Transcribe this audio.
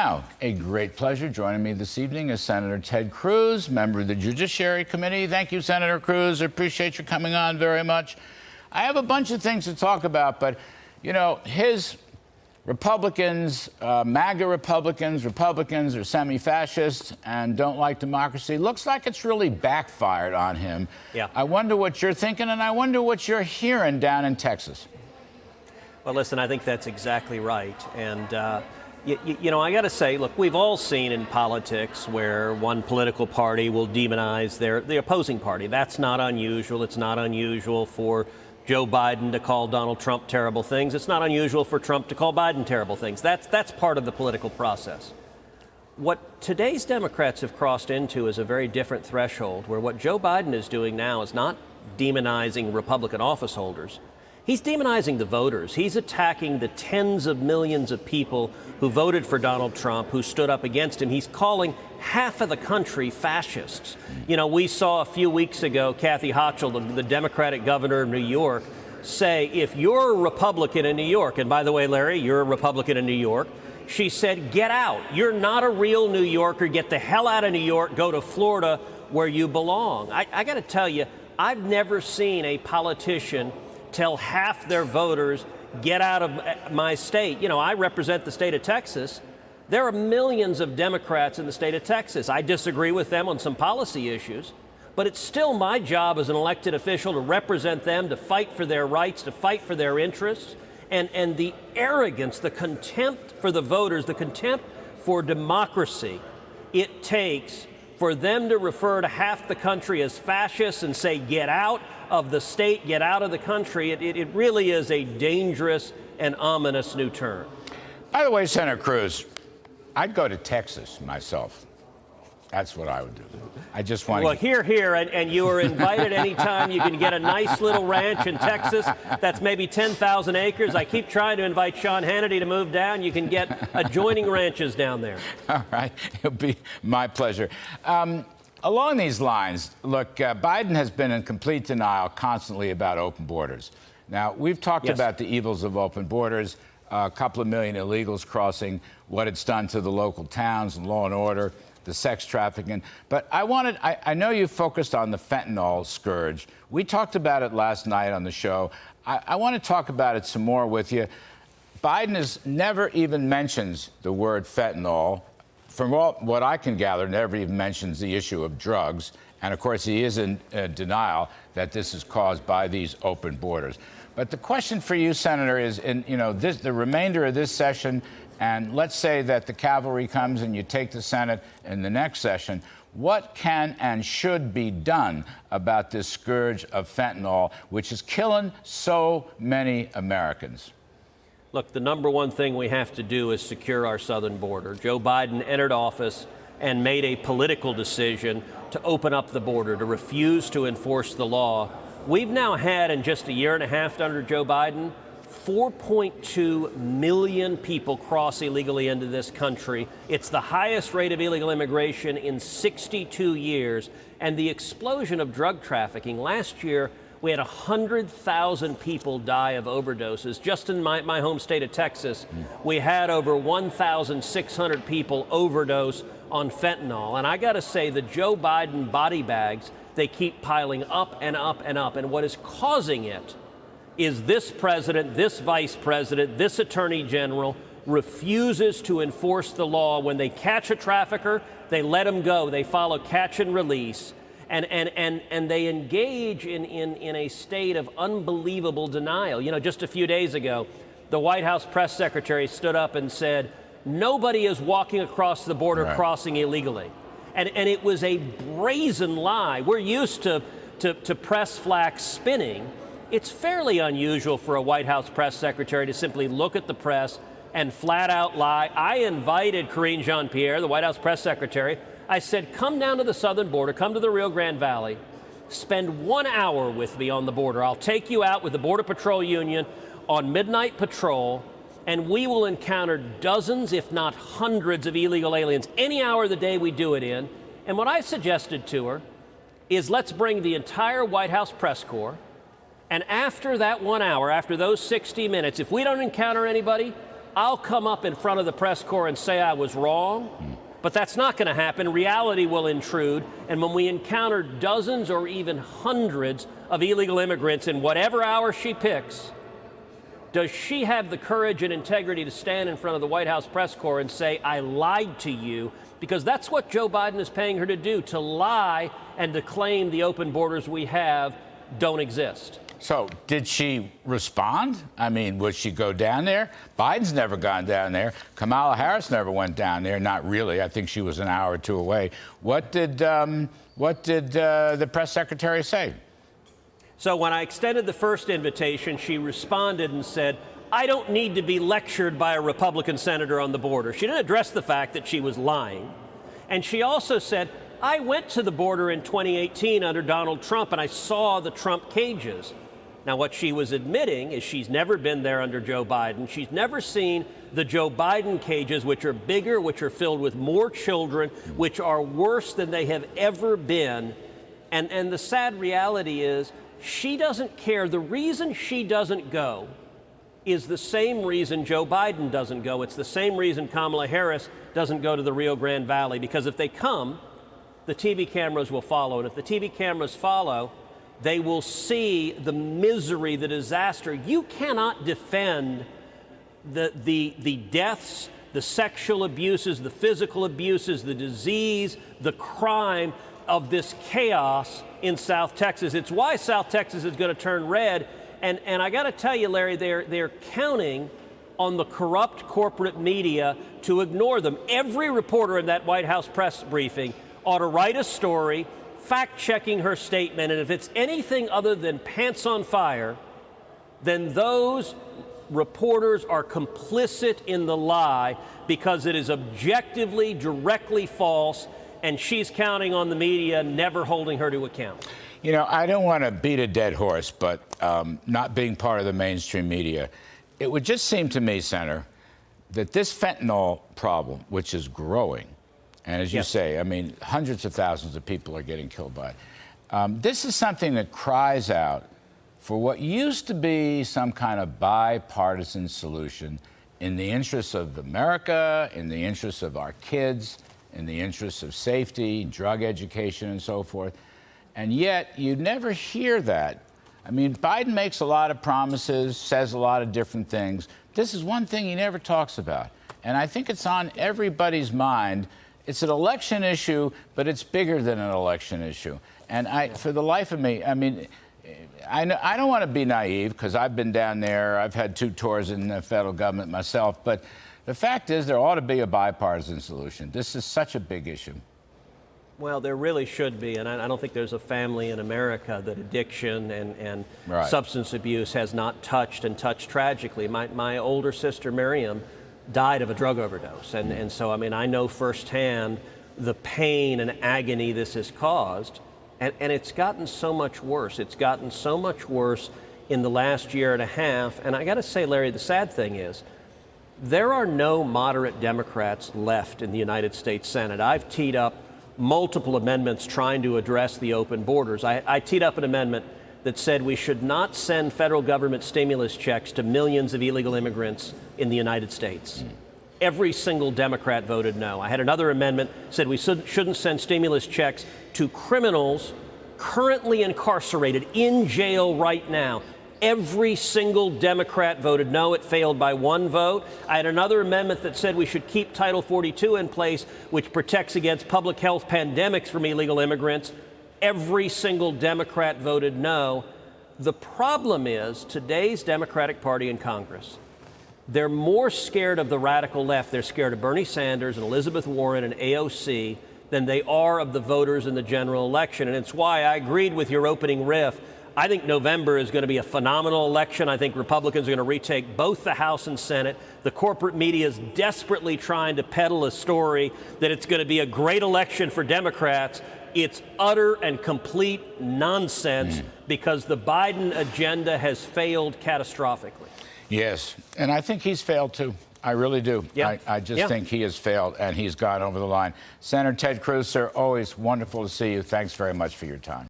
Now, a great pleasure. Joining me this evening is Senator Ted Cruz, member of the Judiciary Committee. Thank you, Senator Cruz. I appreciate you coming on very much. I have a bunch of things to talk about, but, you know, his Republicans, MAGA Republicans are semi-fascist and don't like democracy. Looks like it's really backfired on him. Yeah. I wonder what you're thinking, and I wonder what you're hearing down in Texas. Well, listen, I think that's exactly right. And, you know, I got to say, look, we've all seen in politics where one political party will demonize the opposing party. That's not unusual. It's not unusual for Joe Biden to call Donald Trump terrible things. It's not unusual for Trump to call Biden terrible things. That's part of the political process. What today's Democrats have crossed into is a very different threshold, where what Joe Biden is doing now is not demonizing Republican office holders. He's demonizing the voters. He's attacking the tens of millions of people who voted for Donald Trump, who stood up against him. He's calling half of the country fascists. You know, we saw a few weeks ago Kathy Hochul, the Democratic governor of New York, say, if you're a Republican in New York, and by the way, Larry, you're a Republican in New York, she said, get out. You're not a real New Yorker. Get the hell out of New York. Go to Florida where you belong. I got to tell you, I've never seen a politician tell half their voters, get out of my state. You know, I represent the state of Texas. There are millions of Democrats in the state of Texas. I disagree with them on some policy issues, but it's still my job as an elected official to represent them, to fight for their rights, to fight for their interests. And the arrogance, the contempt for the voters, the contempt for democracy it takes for them to refer to half the country as fascists and say, get out of the state, get out of the country, it really is a dangerous and ominous new turn. By the way, Senator Cruz, I'd go to Texas myself. That's what I would do. I just want to... Well, here, and you are invited anytime. You can get a nice little ranch in Texas that's maybe 10,000 acres. I keep trying to invite Sean Hannity to move down. You can get adjoining ranches down there. All right. It'll be my pleasure. Along these lines, look, Biden has been in complete denial constantly about open borders. Now, we've talked about the evils of open borders, a couple of million illegals crossing, what it's done to the local towns and law and order, the sex trafficking. But I know you focused on the fentanyl scourge. We talked about it last night on the show. I want to talk about it some more with you. Biden never even mentions the word fentanyl. From what I can gather, never even mentions the issue of drugs. And of course, he is in denial that this is caused by these open borders. But the question for you, Senator, is the remainder of this session, and let's say that the cavalry comes and you take the Senate in the next session, what can and should be done about this scourge of fentanyl, which is killing so many Americans? Look, the number one thing we have to do is secure our southern border. Joe Biden entered office and made a political decision to open up the border, to refuse to enforce the law. We've now had, in just a year and a half under Joe Biden, 4.2 million people cross illegally into this country. It's the highest rate of illegal immigration in 62 years. And the explosion of drug trafficking. Last year, we had 100,000 people die of overdoses. Just in my home state of Texas, we had over 1,600 people overdose on fentanyl. And I got to say, the Joe Biden body bags, they keep piling up and up and up. And what is causing it is this president, this vice president, this attorney general refuses to enforce the law. When they catch a trafficker, they let him go. They follow catch and release. And they engage in a state of unbelievable denial. You know, just a few days ago, the White House press secretary stood up and said, nobody is walking across the border crossing illegally. And it was a brazen lie. We're used to press flags spinning. It's fairly unusual for a White House press secretary to simply look at the press and flat out lie. I invited Karine Jean-Pierre, the White House press secretary. I said, come down to the southern border, come to the Rio Grande Valley, spend 1 hour with me on the border. I'll take you out with the Border Patrol Union on midnight patrol, and we will encounter dozens, if not hundreds, of illegal aliens any hour of the day we do it in. And what I suggested to her is let's bring the entire White House press corps, and after that 1 hour, after those 60 minutes, if we don't encounter anybody, I'll come up in front of the press corps and say I was wrong. But that's not going to happen. Reality will intrude. And when we encounter dozens or even hundreds of illegal immigrants in whatever hour she picks, does she have the courage and integrity to stand in front of the White House press corps and say, I lied to you? Because that's what Joe Biden is paying her to do, to lie and to claim the open borders we have don't exist. So did she respond? I mean, would she go down there? Biden's never gone down there. Kamala Harris never went down there. Not really. I think she was an hour or two away. What did the press secretary say? So when I extended the first invitation, she responded and said, I don't need to be lectured by a Republican senator on the border. She didn't address the fact that she was lying. And she also said, I went to the border in 2018 under Donald Trump, and I saw the Trump cages. Now, what she was admitting is she's never been there under Joe Biden. She's never seen the Joe Biden cages, which are bigger, which are filled with more children, which are worse than they have ever been. And the sad reality is she doesn't care. The reason she doesn't go is the same reason Joe Biden doesn't go. It's the same reason Kamala Harris doesn't go to the Rio Grande Valley, because if they come, the TV cameras will follow. And if the TV cameras follow, they will see the misery, the disaster. You cannot defend the deaths, the sexual abuses, the physical abuses, the disease, the crime of this chaos in South Texas. It's why South Texas is going to turn red. And I got to tell you, Larry, they're counting on the corrupt corporate media to ignore them. Every reporter in that White House press briefing ought to write a story fact-checking her statement, and if it's anything other than pants on fire, then those reporters are complicit in the lie, because it is objectively, directly false, and she's counting on the media never holding her to account. You know, I don't want to beat a dead horse, but not being part of the mainstream media, it would just seem to me, Senator, that this fentanyl problem, which is growing, and as you say, I mean, hundreds of thousands of people are getting killed by it. This is something that cries out for what used to be some kind of bipartisan solution in the interests of America, in the interests of our kids, in the interests of safety, drug education, and so forth. And yet, you never hear that. I mean, Biden makes a lot of promises, says a lot of different things. This is one thing he never talks about. And I think it's on everybody's mind. It's an election issue, but it's bigger than an election issue. And for the life of me, I mean, I don't want to be naive, because I've been down there. I've had 2 tours in the federal government myself. But the fact is, there ought to be a bipartisan solution. This is such a big issue. Well, there really should be, and I don't think there's a family in America that addiction and substance abuse has not touched, and touched tragically. My older sister, Miriam, died of a drug overdose, and so, I mean, I know firsthand the pain and agony this has caused, and it's gotten so much worse. It's gotten so much worse in the last year and a half, and I got to say, Larry, the sad thing is, there are no moderate Democrats left in the United States Senate. I've teed up multiple amendments trying to address the open borders. I teed up an amendment that said we should not send federal government stimulus checks to millions of illegal immigrants in the United States. Every single Democrat voted no. I had another amendment that said we shouldn't send stimulus checks to criminals currently incarcerated in jail right now. Every single Democrat voted no. It failed by 1 vote. I had another amendment that said we should keep Title 42 in place, which protects against public health pandemics from illegal immigrants. Every single Democrat voted no. The problem is today's Democratic Party in Congress, they're more scared of the radical left. They're scared of Bernie Sanders and Elizabeth Warren and AOC than they are of the voters in the general election. And it's why I agreed with your opening riff. I think November is going to be a phenomenal election. I think Republicans are going to retake both the House and Senate. The corporate media is desperately trying to peddle a story that it's going to be a great election for Democrats. It's utter and complete nonsense because the Biden agenda has failed catastrophically. Yes, and I think he's failed too. I really do. Yeah. I just think he has failed, and he's gone over the line. Senator Ted Cruz, sir, always wonderful to see you. Thanks very much for your time.